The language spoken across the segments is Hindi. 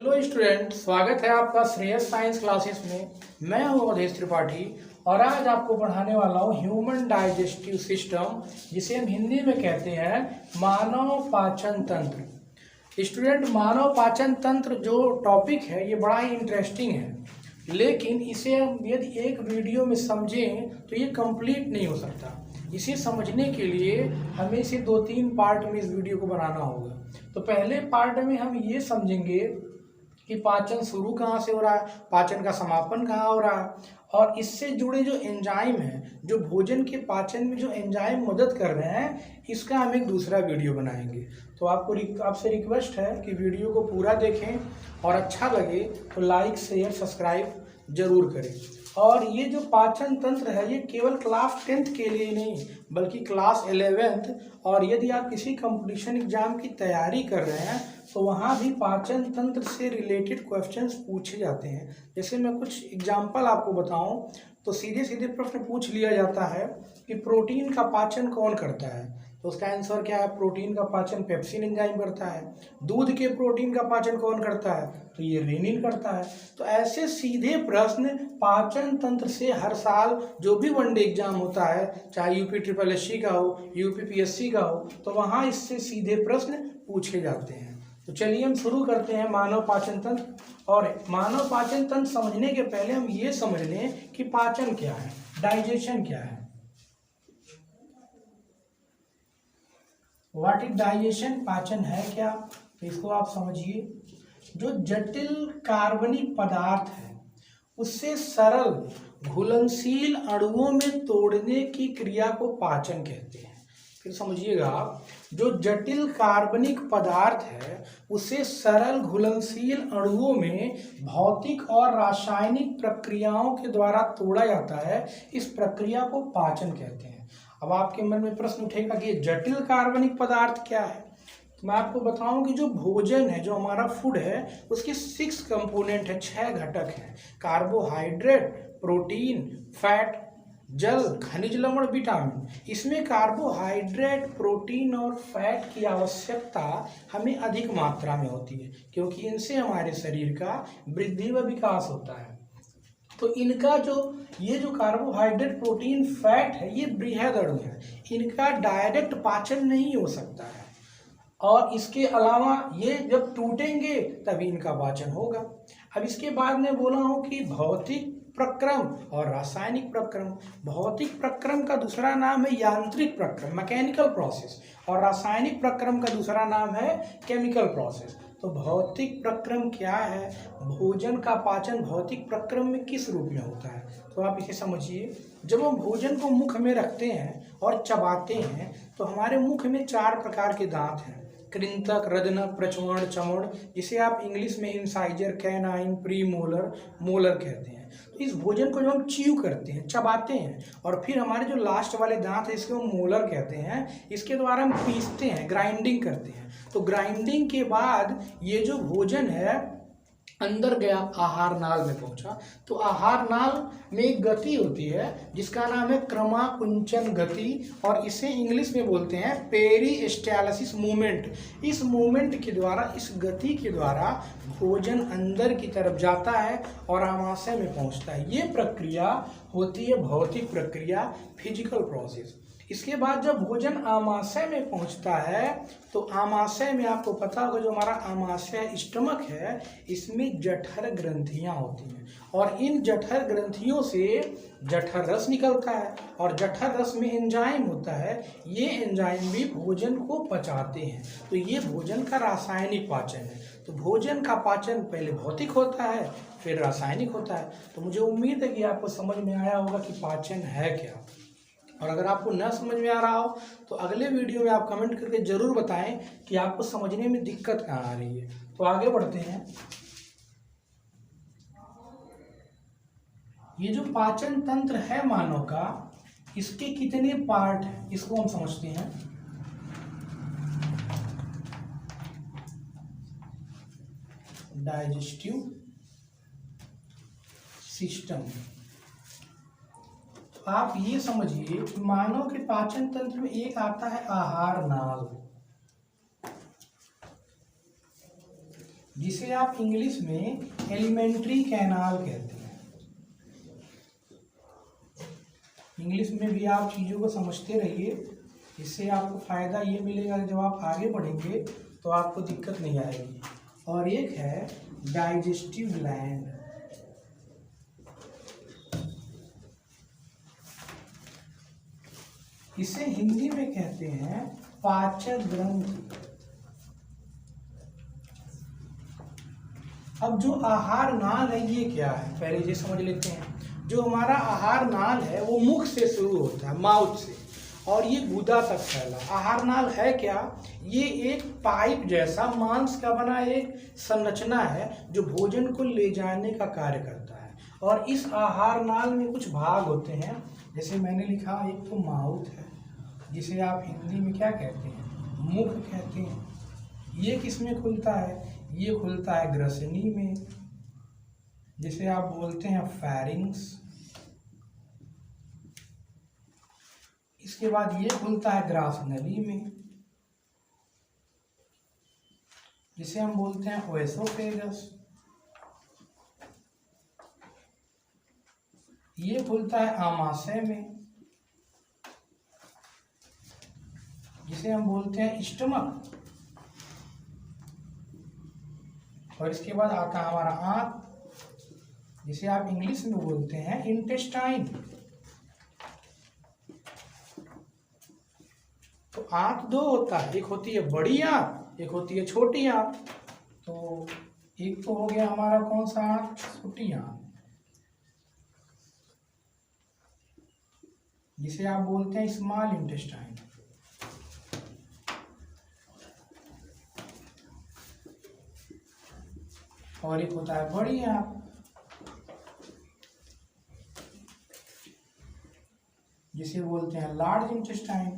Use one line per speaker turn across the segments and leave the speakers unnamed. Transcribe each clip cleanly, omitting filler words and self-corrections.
हेलो स्टूडेंट, स्वागत है आपका श्रेयस साइंस क्लासेस में। मैं हूं अवधेश त्रिपाठी और आज आपको पढ़ाने वाला हूं ह्यूमन डाइजेस्टिव सिस्टम, जिसे हम हिंदी में कहते हैं मानव पाचन तंत्र। स्टूडेंट, मानव पाचन तंत्र जो टॉपिक है ये बड़ा ही इंटरेस्टिंग है, लेकिन इसे हम यदि एक वीडियो में समझें तो ये कंप्लीट नहीं हो सकता। इसे समझने के लिए हमें इसे 2-3 पार्ट में इस वीडियो को बनाना होगा। तो पहले पार्ट में हम ये समझेंगे कि पाचन शुरू कहाँ से हो रहा है, पाचन का समापन कहाँ हो रहा है, और इससे जुड़े जो एंजाइम हैं, जो भोजन के पाचन में जो एंजाइम मदद कर रहे हैं, इसका हम एक दूसरा वीडियो बनाएंगे। तो आपसे रिक्वेस्ट है कि वीडियो को पूरा देखें और अच्छा लगे तो लाइक शेयर सब्सक्राइब जरूर करें। और ये जो पाचन तंत्र है ये केवल क्लास 10th के लिए नहीं बल्कि क्लास 11th, और यदि आप किसी कंपटीशन एग्जाम की तैयारी कर रहे हैं तो वहाँ भी पाचन तंत्र से रिलेटेड क्वेश्चंस पूछे जाते हैं। जैसे मैं कुछ एग्जाम्पल आपको बताऊं तो सीधे सीधे प्रश्न पूछ लिया जाता है कि प्रोटीन का पाचन कौन करता है, तो उसका आंसर क्या है? प्रोटीन का पाचन पेप्सिन एंजाइम करता है। दूध के प्रोटीन का पाचन कौन करता है? तो ये रेनिन करता है। तो ऐसे सीधे प्रश्न पाचन तंत्र से हर साल जो भी वनडे एग्जाम होता है, चाहे यूपी का हो, यूपीपीएससी का हो, तो वहाँ इससे सीधे प्रश्न पूछे जाते हैं। तो चलिए हम शुरू करते हैं मानव पाचन तंत्र। और मानव पाचन तंत्र समझने के पहले हम ये समझ लें कि पाचन क्या है, डाइजेशन क्या है। What is digestion? पाचन है क्या, तो इसको आप समझिए। जो जटिल कार्बनिक पदार्थ है उससे सरल घुलनशील अणुओं में तोड़ने की क्रिया को पाचन कहते हैं। फिर समझिएगा आप, जो जटिल कार्बनिक पदार्थ है उसे सरल घुलनशील अणुओं में भौतिक और रासायनिक प्रक्रियाओं के द्वारा तोड़ा जाता है। इस प्रक्रिया को पाचन कहते हैं। अब आपके मन में प्रश्न उठेगा कि जटिल कार्बनिक पदार्थ क्या है। तो मैं आपको बताऊं कि जो भोजन है, जो हमारा फूड है, उसके 6 कंपोनेंट है, 6 घटक हैं। कार्बोहाइड्रेट, प्रोटीन, फैट, जल, खनिज लवण, विटामिन। इसमें कार्बोहाइड्रेट, प्रोटीन और फैट की आवश्यकता हमें अधिक मात्रा में होती है, क्योंकि इनसे हमारे शरीर का वृद्धि व विकास होता है। तो इनका ये जो कार्बोहाइड्रेट, प्रोटीन, फैट है, ये बृहद अणु है, इनका डायरेक्ट पाचन नहीं हो सकता है। और इसके अलावा ये जब टूटेंगे तभी इनका पाचन होगा। अब इसके बाद मैं बोला हूँ कि भौतिक प्रक्रम और रासायनिक प्रक्रम। भौतिक प्रक्रम का दूसरा नाम है यांत्रिक प्रक्रम, मैकेनिकल प्रोसेस, और रासायनिक प्रक्रम का दूसरा नाम है केमिकल प्रोसेस। तो भौतिक प्रक्रम क्या है? भोजन का पाचन भौतिक प्रक्रम में किस रूप में होता है, तो आप इसे समझिए। जब हम भोजन को मुख में रखते हैं और चबाते हैं तो हमारे मुख में 4 प्रकार के दांत हैं, कृंतक, रजनक, प्रचवर्ण, चवर्ण, जिसे आप इंग्लिश में इंसाइजर, कैनाइन, प्रीमोलर, मोलर कहते हैं। तो इस भोजन को जब हम च्यू करते हैं, चबाते हैं, और फिर हमारे जो लास्ट वाले दांत है इसको हम मोलर कहते हैं, इसके द्वारा हम पीसते हैं, ग्राइंडिंग करते हैं। तो ग्राइंडिंग के बाद ये जो भोजन है अंदर गया, आहार नाल में पहुंचा। तो आहार नाल में एक गति होती है जिसका नाम है क्रमाकुंचन गति, और इसे इंग्लिश में बोलते हैं पेरिस्टालसिस मूवमेंट। इस मूवमेंट के द्वारा, इस गति के द्वारा भोजन अंदर की तरफ जाता है और आमाशय में पहुंचता है। ये प्रक्रिया होती है भौतिक प्रक्रिया, फिजिकल प्रोसेस। इसके बाद जब भोजन आमाशय में पहुंचता है तो आमाशय में आपको पता होगा, जो हमारा आमाशय स्टमक है, इसमें जठर ग्रंथियां होती हैं, और इन जठर ग्रंथियों से जठर रस निकलता है, और जठर रस में एंजाइम होता है। ये एंजाइम भी भोजन को पचाते हैं। तो ये भोजन का रासायनिक पाचन है। तो भोजन का पाचन पहले भौतिक होता है, फिर रासायनिक होता है। तो मुझे उम्मीद है कि आपको समझ में आया होगा कि पाचन है क्या। और अगर आपको न समझ में आ रहा हो तो अगले वीडियो में आप कमेंट करके जरूर बताएं कि आपको समझने में दिक्कत कहाँ आ रही है। तो आगे बढ़ते हैं। ये जो पाचन तंत्र है मानव का, इसके कितने पार्ट हैं इसको हम समझते हैं। Digestive system. आप ये समझिए कि मानव के पाचन तंत्र में एक आता है आहार नाल। जिसे आप इंग्लिश में एलिमेंट्री कैनाल कहते हैं। इंग्लिश में भी आप चीज़ों को समझते रहिए, इससे आपको फ़ायदा ये मिलेगा कि जब आप आगे बढ़ेंगे तो आपको दिक्कत नहीं आएगी। और एक है डाइजेस्टिव ग्लैंड। इसे हिंदी में कहते हैं पाचक ग्रंथि। अब जो आहार नाल है ये क्या है, पहले ये समझ लेते हैं। जो हमारा आहार नाल है वो मुख से शुरू होता है, माउथ से, और ये गुदा तक फैला। आहार नाल है क्या? ये एक पाइप जैसा मांस का बना एक संरचना है जो भोजन को ले जाने का कार्य करता है। और इस आहार नाल में कुछ भाग होते हैं, जैसे मैंने लिखा, एक तो माउथ है जिसे आप हिंदी में क्या कहते हैं, मुख कहते हैं। ये किस में खुलता है? ये खुलता है ग्रसनी में, जिसे आप बोलते हैं फैरिंग्स। इसके बाद ये खुलता है ग्रासनली में, जिसे हम बोलते हैं ओएसोफेगस। ये खुलता है आमाशय में, जिसे हम बोलते हैं स्टमक। और इसके बाद आता है हमारा आंत, जिसे आप इंग्लिश में बोलते हैं इंटेस्टाइन। तो आंत दो होता है, एक होती है बड़ी आंत, एक होती है छोटी आंत। तो एक तो हो गया हमारा कौन सा आंत? छोटी आंत, जिसे आप बोलते हैं स्मॉल इंटेस्टाइन। और एक होता है बड़ी आंत, जिसे बोलते हैं लार्ज इंटेस्टाइन।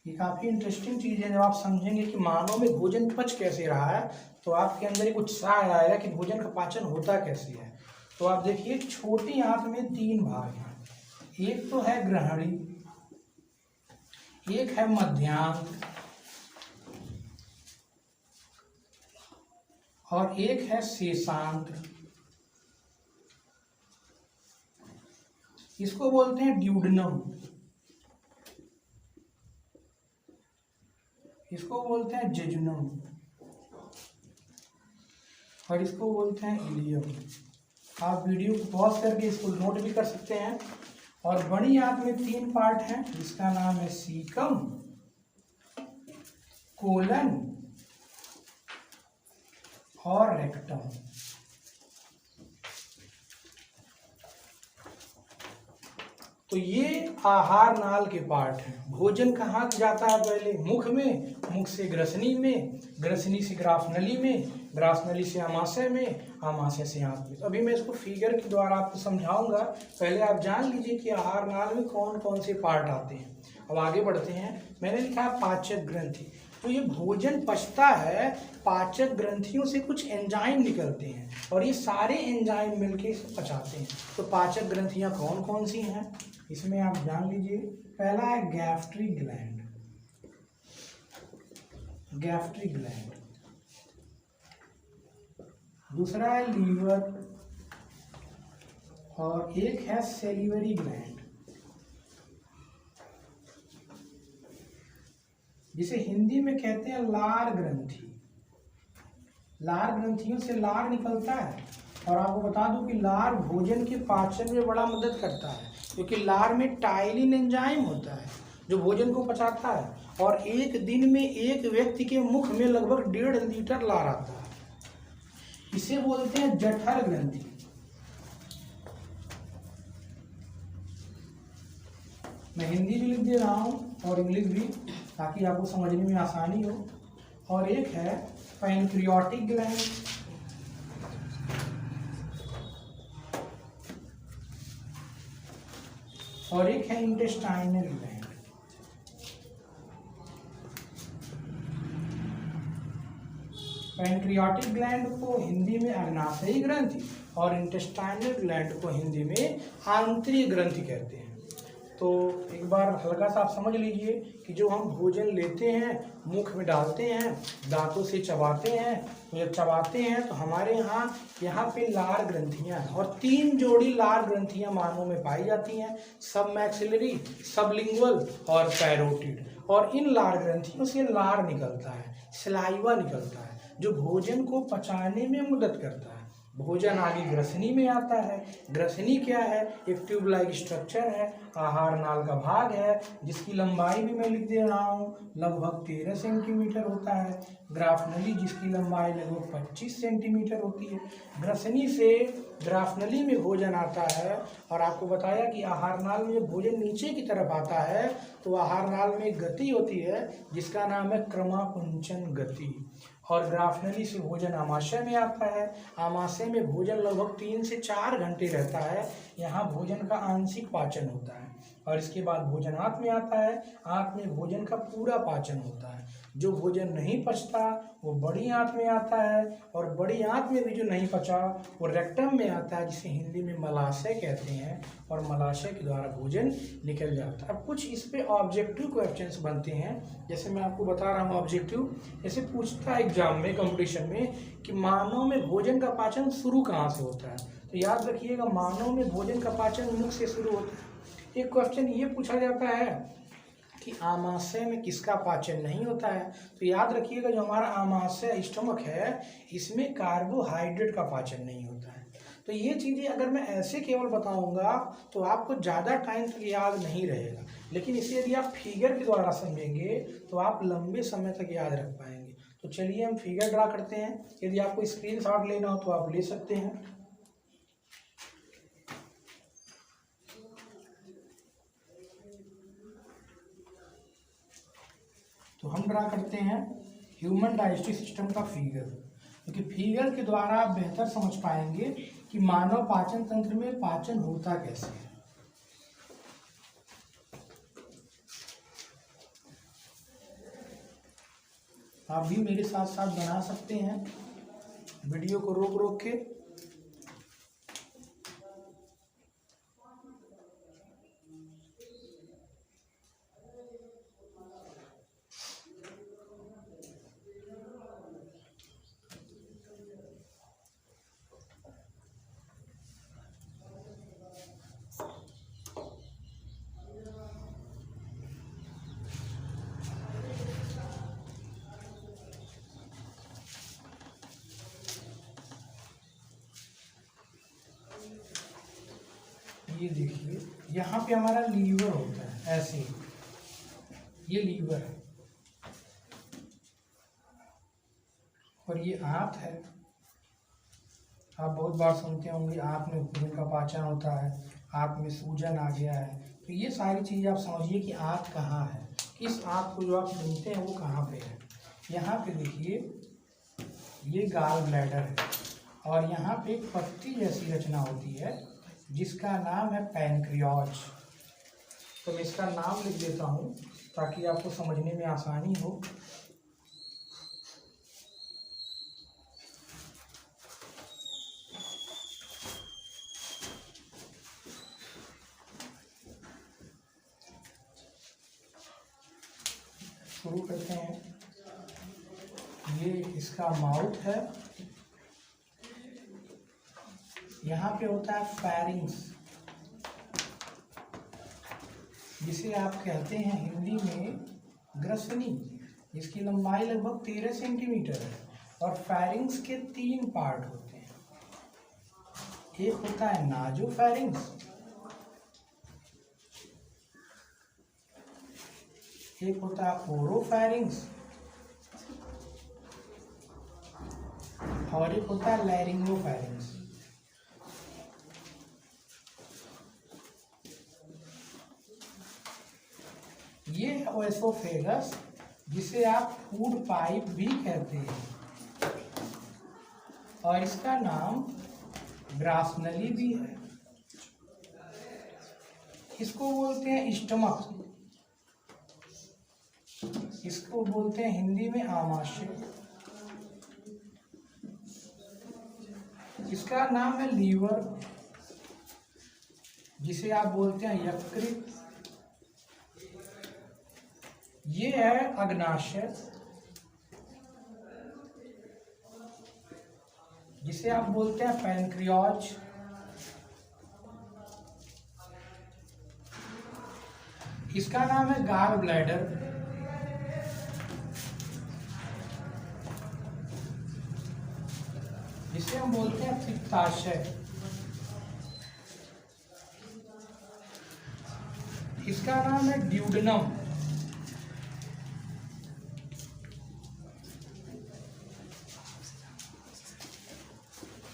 ये काफी इंटरेस्टिंग चीज है। जब आप समझेंगे कि मानव में भोजन पच कैसे रहा है तो आपके अंदर एक उत्साह आएगा कि भोजन का पाचन होता कैसे है। तो आप देखिए, छोटी आंत में 3 भाग हैं। एक तो है ग्रहणी, एक है मध्यांग, और एक है शेषांग। इसको बोलते हैं ड्यूडनम, इसको बोलते हैं जेजुनम, और इसको बोलते हैं इलियम। आप वीडियो को पॉज करके इसको नोट भी कर सकते हैं। और बड़ी आंत में 3 पार्ट हैं, जिसका नाम है सीकम, कोलन और रेक्टम। तो ये आहार नाल के पार्ट हैं। भोजन कहाँ जाता है? पहले मुख में, मुख से ग्रसनी में, ग्रसनी से ग्रासनली में, ग्रासनली से आमाशय में, आमाशय से आंत में। अभी मैं इसको फिगर के द्वारा आपको समझाऊंगा। पहले आप जान लीजिए कि आहार नाल में कौन कौन से पार्ट आते हैं। अब आगे बढ़ते हैं। मैंने लिखा है पाचक ग्रंथि। तो ये भोजन पचता है, पाचक ग्रंथियों से कुछ एंजाइम निकलते हैं और ये सारे एंजाइम मिलके इसे पचाते हैं। तो पाचक ग्रंथियां कौन कौन सी हैं इसमें आप जान लीजिए। पहला है गैस्ट्रिक ग्लैंड, गैस्ट्रिक ग्लैंड। दूसरा है लीवर, और एक है सेलिवरी ग्लैंड, जिसे हिंदी में कहते हैं लार ग्रंथि। लार ग्रंथियों से लार निकलता है। और आपको बता दूं कि लार भोजन के पाचन में बड़ा मदद करता है, क्योंकि लार में टाइलिन एंजाइम होता है जो भोजन को पचाता है। और एक दिन में एक व्यक्ति के मुख में लगभग 1.5 लीटर लार आता है। इसे बोलते हैं जठर ग्रंथि। मैं हिंदी भी लिख दे रहा हूँ और इंग्लिश भी, ताकि आपको समझने में आसानी हो। और एक है पैनक्रियाटिक ग्लैंड, और एक है इंटेस्टाइनल ग्लैंड। पैनक्रियाटिक ग्लैंड को हिंदी में अग्नाशयी ग्रंथि और इंटेस्टाइनल ग्लैंड को हिंदी में आंतरिक ग्रंथि कहते हैं। तो एक बार हल्का सा आप समझ लीजिए कि जो हम भोजन लेते हैं, मुख में डालते हैं, दांतों से चबाते हैं, तो जब चबाते हैं तो हमारे यहाँ पे लार ग्रंथियाँ हैं और 3 जोड़ी लार ग्रंथियाँ मानव में पाई जाती हैं, सब मैक्सिलरी, सबलिंगुअल और पैरोटिड। और इन लार ग्रंथियों से लार निकलता है, सलाइवा निकलता है, जो भोजन को पचाने में मदद करता है। भोजन आगे ग्रसनी में आता है। ग्रसनी क्या है? एक ट्यूब लाइक स्ट्रक्चर है, आहार नाल का भाग है, जिसकी लंबाई भी मैं लिख दे रहा हूँ, लगभग 13 सेंटीमीटर होता है। ग्राफनली, जिसकी लंबाई लगभग 25 सेंटीमीटर होती है। ग्रसनी से ग्राफनली में भोजन आता है। और आपको बताया कि आहार नाल में जब भोजन नीचे की तरफ आता है तो आहार नाल में एक गति होती है जिसका नाम है क्रमाकुंचन गति। और ग्राफनली से भोजन आमाशय में आता है। आमाशय में भोजन लगभग 3 से 4 घंटे रहता है। यहाँ भोजन का आंशिक पाचन होता है और इसके बाद भोजन आंत में आता है। आंत में भोजन का पूरा पाचन होता है। जो भोजन नहीं पचता वो बड़ी आंत में आता है और बड़ी आंत में भी जो नहीं पचा वो रेक्टम में आता है, जिसे हिंदी में मलाशय कहते हैं। और मलाशय के द्वारा भोजन निकल जाता है। अब कुछ इस पे ऑब्जेक्टिव क्वेश्चंस बनते हैं, जैसे मैं आपको बता रहा हूँ ऑब्जेक्टिव। जैसे पूछता है एग्जाम में, कंपटीशन में, कि मानव में भोजन का पाचन शुरू कहाँ से होता है। तो याद रखिएगा, मानव में भोजन का पाचन मुख से शुरू होता है। एक क्वेश्चन ये पूछा जाता है कि आमाशय में किसका पाचन नहीं होता है। तो याद रखिएगा, जो हमारा आमाशय स्टमक है, इसमें कार्बोहाइड्रेट का पाचन नहीं होता है। तो ये चीज़ें अगर मैं ऐसे केवल बताऊंगा तो आपको ज़्यादा टाइम तक याद नहीं रहेगा, लेकिन इसे यदि आप फिगर के द्वारा समझेंगे तो आप लंबे समय तक याद रख पाएंगे। तो चलिए हम फिगर ड्रा करते हैं। यदि आपको स्क्रीनशॉट लेना हो तो आप ले सकते हैं। तो हम ड्रा करते हैं ह्यूमन डाइजेस्टिव सिस्टम का फिगर, क्योंकि फिगर के द्वारा आप बेहतर समझ पाएंगे कि मानव पाचन तंत्र में पाचन होता कैसे है। आप भी मेरे साथ साथ बना सकते हैं, वीडियो को रोक रोक के। ये देखिए, यहाँ पे हमारा लीवर होता है, ऐसे ये लीवर है और ये आंत है। आप बहुत बार सुनते होंगे आंत में भोजन का पाचन होता है, आंत में सूजन आ गया है। तो ये सारी चीज़ें आप समझिए कि आंत कहाँ है, किस आंत को जो आप सुनते हैं वो कहाँ पे है। यहाँ पे देखिए, ये गाल ब्लैडर है और यहाँ पे एक पत्ती जैसी रचना होती है जिसका नाम है पैनक्रियाज। तो मैं इसका नाम लिख देता हूँ ताकि आपको समझने में आसानी हो। शुरू करते हैं। ये इसका माउथ है। यहाँ पे होता है फेरिंग्स, जिसे आप कहते हैं हिंदी में ग्रसनी, जिसकी लंबाई लगभग 13 सेंटीमीटर है। और फेरिंग्स के 3 पार्ट होते हैं। एक होता है नाजोफेरिंग्स, एक होता है ओरोफेरिंग्स और एक होता है लैरिंगोफेरिंग्स। ये है ओएसोफेगस, जिसे आप फूड पाइप भी कहते हैं और इसका नाम ग्रासनली भी है। इसको बोलते हैं स्टमक, इसको बोलते हैं हिंदी में आमाशय। इसका नाम है लीवर, जिसे आप बोलते हैं यकृत। ये है अग्नाशय, जिसे आप बोलते हैं पैनक्रियाज। इसका नाम है गाल ब्लैडर। जिसे हम बोलते हैं पित्ताशय। इसका नाम है ड्यूडेनम।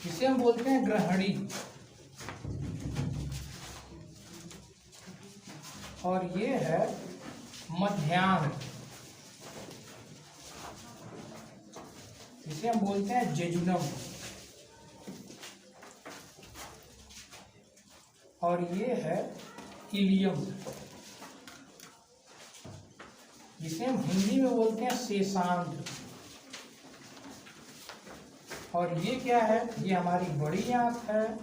इसे हम बोलते हैं ग्रहणी। और ये है मध्यांग, इसे हम बोलते हैं जेजुनम। और ये है इलियम, जिसे हम हिंदी में बोलते हैं शेषांग। और ये क्या है, ये हमारी बड़ी आंत है,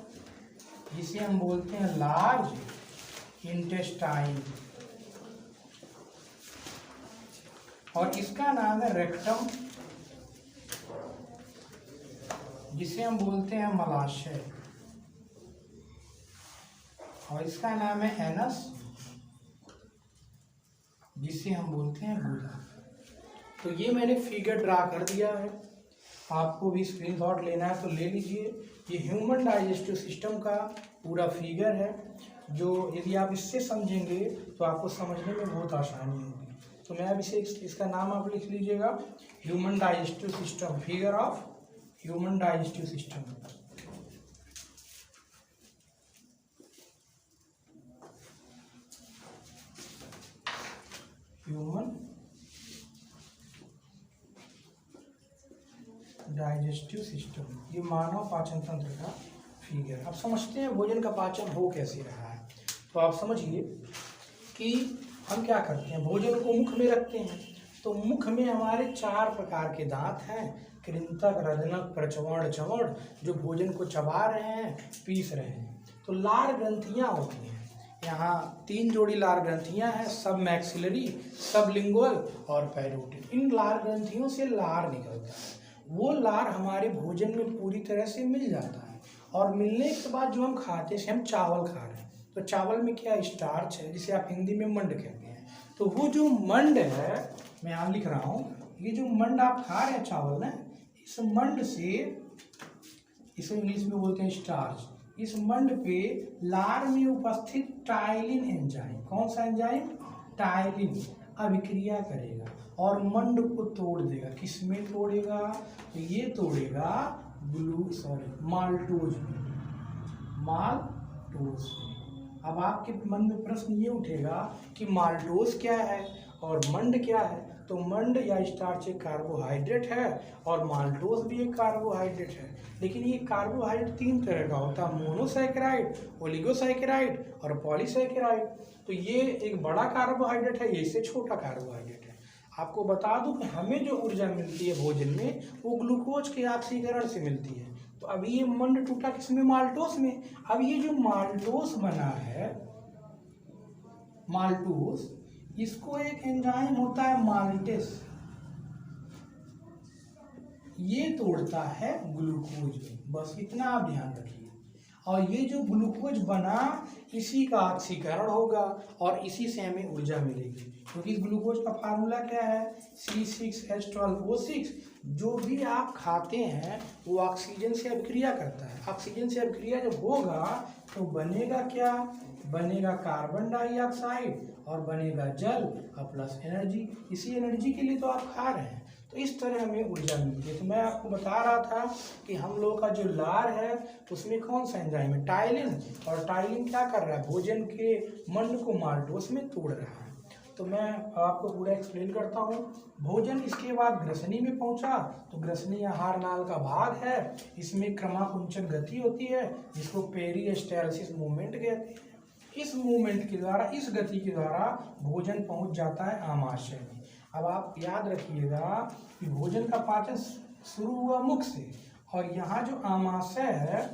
जिसे हम बोलते हैं लार्ज इंटेस्टाइन। और इसका नाम है रेक्टम, जिसे हम बोलते हैं मलाशय। और इसका नाम है एनस, जिसे हम बोलते हैं गूदा। तो ये मैंने फिगर ड्रा कर दिया है, आपको भी स्क्रीनशॉट लेना है तो ले लीजिए। ये ह्यूमन डाइजेस्टिव सिस्टम का पूरा फिगर है, जो यदि आप इससे समझेंगे तो आपको समझने में बहुत आसानी होगी। तो मैं अब इसका नाम आप लिख लीजिएगा, human digestive system, figure of human digestive system. Human digestive system, ये मानव पाचन तंत्र का फिगर। अब समझते हैं भोजन का पाचन हो कैसे रहा है। तो आप समझिए कि हम क्या करते हैं, भोजन को मुख में रखते हैं। तो मुख में हमारे 4 प्रकार के दांत हैं, कृंतक, रजनक, प्रचवर्ण, चवर्ण, जो भोजन को चबा रहे हैं, पीस रहे हैं। तो लार ग्रंथियाँ होती हैं, यहाँ 3 जोड़ी लार ग्रंथियाँ हैं, सब मैक्सिलरी, सब लिंगुअल और पैरोटिड। इन लार ग्रंथियों से लार निकलता है। वो लार हमारे भोजन में पूरी तरह से मिल जाता है, और मिलने के बाद जो हम खाते हैं, हम चावल खा रहे हैं, तो चावल में क्या स्टार्च है, जिसे आप हिंदी में मंड कहते हैं। तो वो जो मंड है, मैं यहाँ लिख रहा हूँ, ये जो मंड आप खा रहे हैं चावल ना, इस मंड से, इसे इंग्लिश में बोलते हैं स्टार्च, इस मंड पे लार में उपस्थित टाइलिन एंजाइम, कौन सा एंजाइम, टाइलिन, अभिक्रिया करेगा और मंड को तोड़ देगा। किस में तोड़ेगा, तो ये तोड़ेगा माल्टोज में, माल्टोज में। अब आपके मन में प्रश्न ये उठेगा कि माल्टोज क्या है और मंड क्या है। तो मंड या स्टार्च एक कार्बोहाइड्रेट है और माल्टोज भी एक कार्बोहाइड्रेट है। लेकिन ये कार्बोहाइड्रेट 3 तरह का होता है, मोनोसैकेराइड, ओलिगोसैकेराइड और पॉलीसैकेराइड। तो ये एक बड़ा कार्बोहाइड्रेट है, ये इससे छोटा कार्बोहाइड्रेट है। आपको बता दूं कि हमें जो ऊर्जा मिलती है भोजन में, वो ग्लूकोज के ऑक्सीकरण से मिलती है। तो अब ये मंड टूटा किसमें, माल्टोज में। अब ये जो माल्टोज बना है, माल्टोज, इसको एक एंजाइम होता है माल्टेस, ये तोड़ता है ग्लूकोज में। बस इतना आप ध्यान रखिए। और ये जो ग्लूकोज बना, इसी का ऑक्सीकरण होगा और इसी से हमें ऊर्जा मिलेगी। क्योंकि इस ग्लूकोज का फार्मूला क्या है, C6H12O6। जो भी आप खाते हैं वो ऑक्सीजन से अभिक्रिया करता है। ऑक्सीजन से अभिक्रिया जब होगा तो बनेगा क्या, बनेगा कार्बन डाइऑक्साइड और बनेगा जल और प्लस एनर्जी। इसी एनर्जी के लिए तो आप खा रहे हैं। तो इस तरह हमें ऊर्जा मिलती है। तो मैं आपको बता रहा था कि हम लोग का जो लार है उसमें कौन सा एंजाइम है, टाइलिन। और टाइलिन क्या कर रहा है, भोजन के मंड को माल्टोज में तोड़ रहा है। तो मैं आपको पूरा एक्सप्लेन करता हूँ। भोजन इसके बाद ग्रसनी में पहुँचा, तो ग्रसनी आहार नाल का भाग है, इसमें क्रमाकुंचन गति होती है, जिसको पेरिस्टालसिस मूवमेंट कहते हैं। इस मूवमेंट के द्वारा, इस गति के द्वारा भोजन पहुँच जाता है आमाशय में। अब आप याद रखिएगा कि भोजन का पाचन शुरू हुआ मुख से, और यहाँ जो आमाशय है,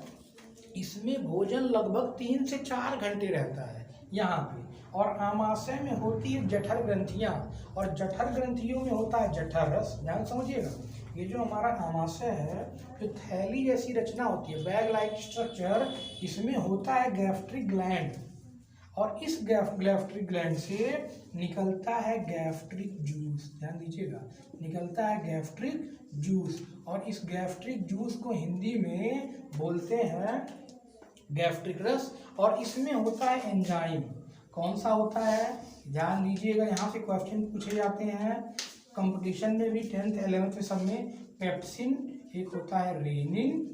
इसमें भोजन लगभग 3 से 4 घंटे रहता है यहाँ पे। और आमाशय में होती है जठर ग्रंथियां, और जठर ग्रंथियों में होता है जठर रस। ध्यान समझिएगा, ये जो हमारा आमाशय है, जो थैली जैसी रचना होती है, बैग लाइक स्ट्रक्चर, इसमें होता है गैस्ट्रिक ग्लैंड, और इस गैस्ट्रिक ग्लैंड से निकलता है गैस्ट्रिक जूस। ध्यान दीजिएगा, निकलता है गैस्ट्रिक जूस, और इस गैस्ट्रिक जूस को हिंदी में बोलते हैं गैस्ट्रिक रस। और इसमें होता है एंजाइम। कौन सा होता है, ध्यान दीजिएगा, यहाँ से क्वेश्चन पूछे जाते हैं कंपटीशन में भी, 10th 11th में सब में। पेप्सिन, एक होता है रेनिन,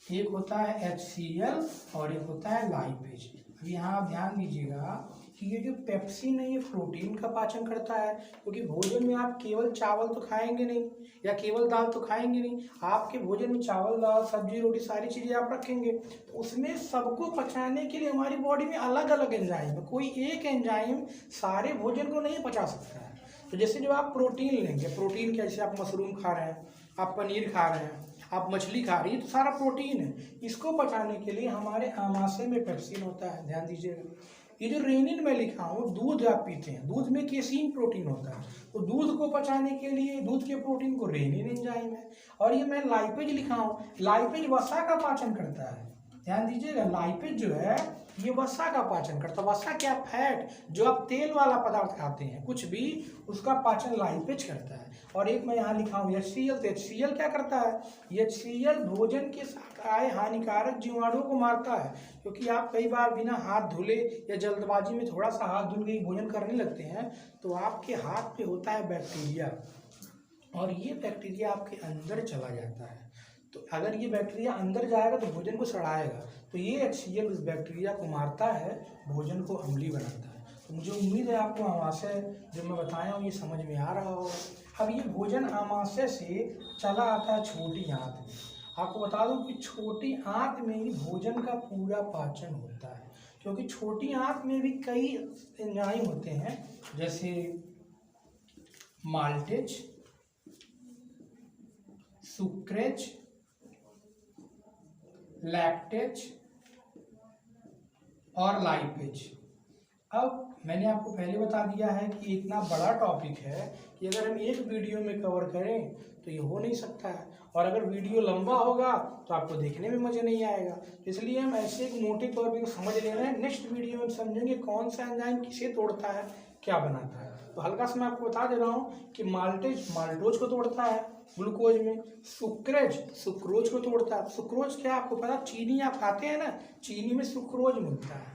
एक होता है HCl, और एक होता है लाइपेज। अब यहाँ आप ध्यान दीजिएगा कि ये जो पेप्सिन है ये प्रोटीन का पाचन करता है, क्योंकि भोजन में आप केवल चावल तो खाएंगे नहीं, या केवल दाल तो खाएंगे नहीं, आपके भोजन में चावल दाल सब्जी रोटी सारी चीज़ें आप रखेंगे, तो उसमें सबको पचाने के लिए हमारी बॉडी में अलग अलग एंजाइम है। कोई एक एंजाइम सारे भोजन को नहीं पचा सकता है। तो जैसे जब आप प्रोटीन लेंगे, प्रोटीन कैसे, आप मशरूम खा रहे हैं, आप पनीर खा रहे हैं, आप मछली खा रही है, तो सारा प्रोटीन है। इसको पचाने के लिए हमारे आमाशय में पेप्सिन होता है। ध्यान दीजिएगा, ये जो रेनिन में लिखा हूँ, दूध आप पीते हैं, दूध में केसीन प्रोटीन होता है, तो दूध को पचाने के लिए दूध के प्रोटीन को रेनिन एंजाइम है। और ये मैं लाइपेज लिखा हूँ, लाइपेज वसा का पाचन करता है। ध्यान दीजिएगा, लाइपेज जो है ये वसा का पाचन करता है। वसा क्या, फैट, जो आप तेल वाला पदार्थ खाते हैं कुछ भी, उसका पाचन लाइपेज करता है। और एक मैं यहाँ लिखा हूँ HCl, तो HCl क्या करता है, HCl भोजन के साथ आए हानिकारक जीवाणुओं को मारता है। क्योंकि आप कई बार बिना हाथ धुले या जल्दबाजी में थोड़ा सा हाथ धुल के भोजन करने लगते हैं, तो आपके हाथ पे होता है बैक्टीरिया, और ये बैक्टीरिया आपके अंदर चला जाता है। तो अगर ये बैक्टीरिया अंदर जाएगा तो भोजन को सड़ाएगा, तो ये HCl उस बैक्टीरिया को मारता है, भोजन को अम्लीय बनाता है। तो मुझे उम्मीद है आपको आमाशय जो मैं बताया हूँ ये समझ में आ रहा होगा। अब ये भोजन आमाशय से चला आता है छोटी आंत में। आपको बता दूं कि छोटी आंत में ही भोजन का पूरा पाचन होता है, क्योंकि छोटी आंत में भी कई एंजाइम होते हैं, जैसे माल्टेज, सुक्रेज, लैक्टेज और लाइपेज। अब मैंने आपको पहले बता दिया है कि इतना बड़ा टॉपिक है कि अगर हम एक वीडियो में कवर करें तो ये हो नहीं सकता है, और अगर वीडियो लंबा होगा तो आपको देखने में मज़े नहीं आएगा। तो इसलिए हम ऐसे एक मोटे तौर पे समझ ले रहे हैं, नेक्स्ट वीडियो में समझेंगे कौन सा एंजाइम किसे तोड़ता है, क्या बनाता है। तो हल्का सा मैं आपको बता दे रहा हूँ कि माल्टेज माल्टोज को तोड़ता है ग्लूकोज में, सुक्रेज सुक्रोज को तोड़ता है। सुक्रोज क्या आपको पता, चीनी आप खाते हैं ना, चीनी में सुक्रोज मिलता है।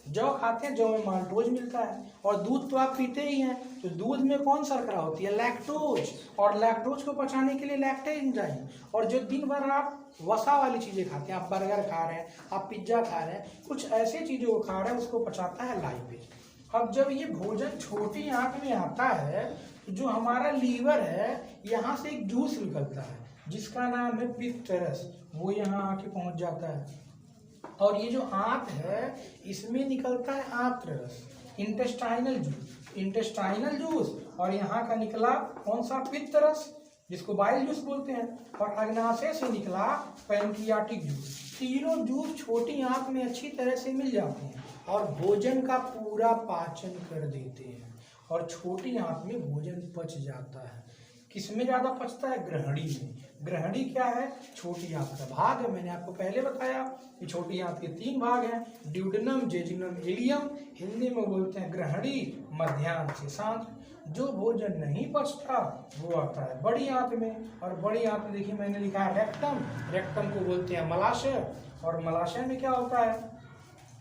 जौ खाते हैं, जौ में माल्टोज मिलता है। और दूध तो आप पीते ही हैं, तो दूध में कौन शर्करा होती है, लैक्टोज, और लैक्टोज को पचाने के लिए लैक्टेज एंजाइम। और जो दिन भर आप वसा वाली चीज़ें खाते हैं, आप बर्गर खा रहे हैं, आप पिज्ज़ा खा रहे हैं, कुछ ऐसे चीज़ों को खा रहे हैं, उसको पचाता है लाइपेज। अब जब ये भोजन छोटी आंत में आता है, तो जो हमारा लीवर है, यहाँ से एक जूस निकलता है जिसका नाम है पित्त रस, वो यहाँ आके पहुँच जाता है। और ये जो आंत है, इसमें निकलता है आंत्र रस, इंटेस्टाइनल जूस, इंटेस्टाइनल जूस, और यहाँ का निकला कौन सा, पित्त रस, जिसको बाइल जूस बोलते हैं। और अग्नाशय से निकला पैंक्रियाटिक जूस। तीनों जूस छोटी आंत में अच्छी तरह से मिल जाते हैं और भोजन का पूरा पाचन कर देते हैं, और छोटी आंत में भोजन पच जाता है। किसमें ज़्यादा पचता है, ग्रहणी में। ग्रहणी क्या है, छोटी आंत का भाग है। मैंने आपको पहले बताया कि छोटी आंत के 3 भाग हैं, ड्यूडेनम, जेजुनम, इलियम। हिंदी में बोलते हैं ग्रहणी, मध्यांश से सांद्र। जो भोजन नहीं पचता वो आता है बड़ी आंत में, और बड़ी आंत में देखिए मैंने लिखा है रेक्टम। रेक्टम को बोलते हैं मलाशय, और मलाशय में क्या होता है,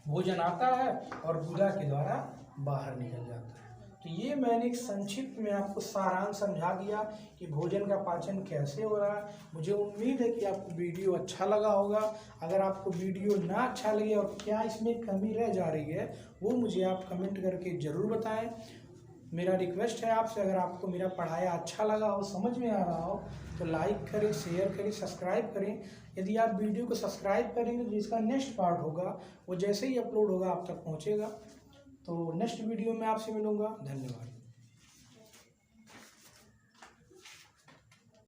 भोजन आता है और गुदा के द्वारा बाहर निकल जाता है। तो ये मैंने एक संक्षिप्त में आपको सारांश समझा दिया कि भोजन का पाचन कैसे हो रहा है। मुझे उम्मीद है कि आपको वीडियो अच्छा लगा होगा। अगर आपको वीडियो ना अच्छा लगे और क्या इसमें कमी रह जा रही है, वो मुझे आप कमेंट करके ज़रूर बताएं। मेरा रिक्वेस्ट है आपसे, अगर आपको मेरा पढ़ाया अच्छा लगा हो, समझ में आ रहा हो, तो लाइक करें, शेयर करें, सब्सक्राइब करें। यदि आप वीडियो को सब्सक्राइब करेंगे तो जिसका नेक्स्ट पार्ट होगा वो जैसे ही अपलोड होगा आप तक पहुँचेगा। तो नेक्स्ट वीडियो में आपसे मिलूँगा। धन्यवाद।